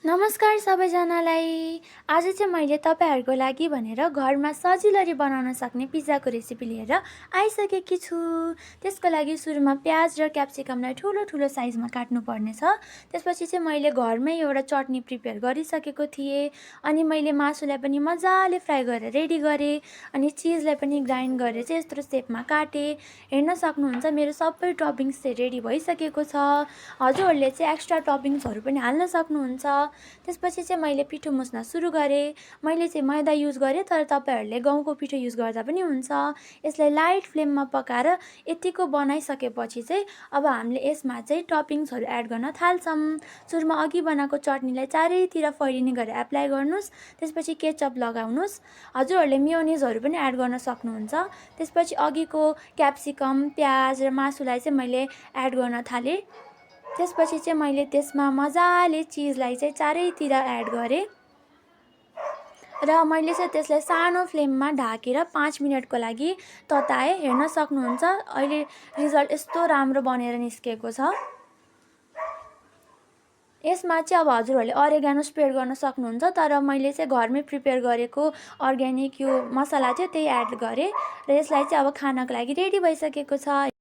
नमस्कार सबैजनालाई। आज चाहिँ मैले तपाईँहरूको लागि भनेर घरमा सजिलरी बनाउन सक्ने पिज्जाको रेसिपी लिएर आइसकेकी छु। त्यसको लागि सुरुमा प्याज र क्याप्सिकमलाई ठुलो ठुलो साइजमा काट्नुपर्नेछ। त्यसपछि चाहिँ मैले घरमै एउटा चटनी प्रिपेयर गरिसकेको थिएँ। अनि मैले मासुलाई पनि मजाले फ्राई गरेर रेडी गरेँ। अनि चिजलाई पनि ग्राइन्ड गरेर चाहिँ यस्तो सेपमा काटेँ। हेर्न सक्नुहुन्छ मेरो सबै टपिङ्स चाहिँ रेडी भइसकेको छ। हजुरहरूले चाहिँ एक्स्ट्रा टपिङ्सहरू पनि हाल्न सक्नुहुन्छ। त्यसपछि चाहिँ मैले पिठो मुस्न सुरु गरेँ। मैले चाहिँ मैदा युज गरेँ, तर तपाईँहरूले गहुँको पिठो युज गर्दा पनि हुन्छ। यसलाई लाइट फ्लेममा पकाएर यतिको बनाइसकेपछि चाहिँ अब हामीले यसमा चाहिँ टपिङ्सहरू एड गर्न थाल्छौँ। सुरुमा अघि बनाएको चटनीलाई चारैतिर फैलिने गरेर एप्लाई गर्नुहोस्। त्यसपछि केचअप लगाउनुहोस्। हजुरहरूले मेयोनिजहरू पनि एड गर्न सक्नुहुन्छ। त्यसपछि अघिको क्याप्सिकम, प्याज र मासुलाई चाहिँ मैले एड गर्न थालेँ। त्यसपछि चाहिँ मैले त्यसमा मजाले चिजलाई चाहिँ चारैतिर एड गरेँ र मैले चाहिँ त्यसलाई सानो फ्लेममा ढाकेर 5 मिनटको लागि तताएँ। हेर्न सक्नुहुन्छ अहिले रिजल्ट यस्तो राम्रो बनेर निस्केको छ। यसमा चाहिँ अब हजुरहरूले अरेगानो स्प्रेड गर्न सक्नुहुन्छ, तर मैले चाहिँ घरमै प्रिपेयर गरेको अर्ग्यानिक यो मसला थियो त्यही एड गरेँ र यसलाई चाहिँ अब खानको लागि रेडी भइसकेको छ।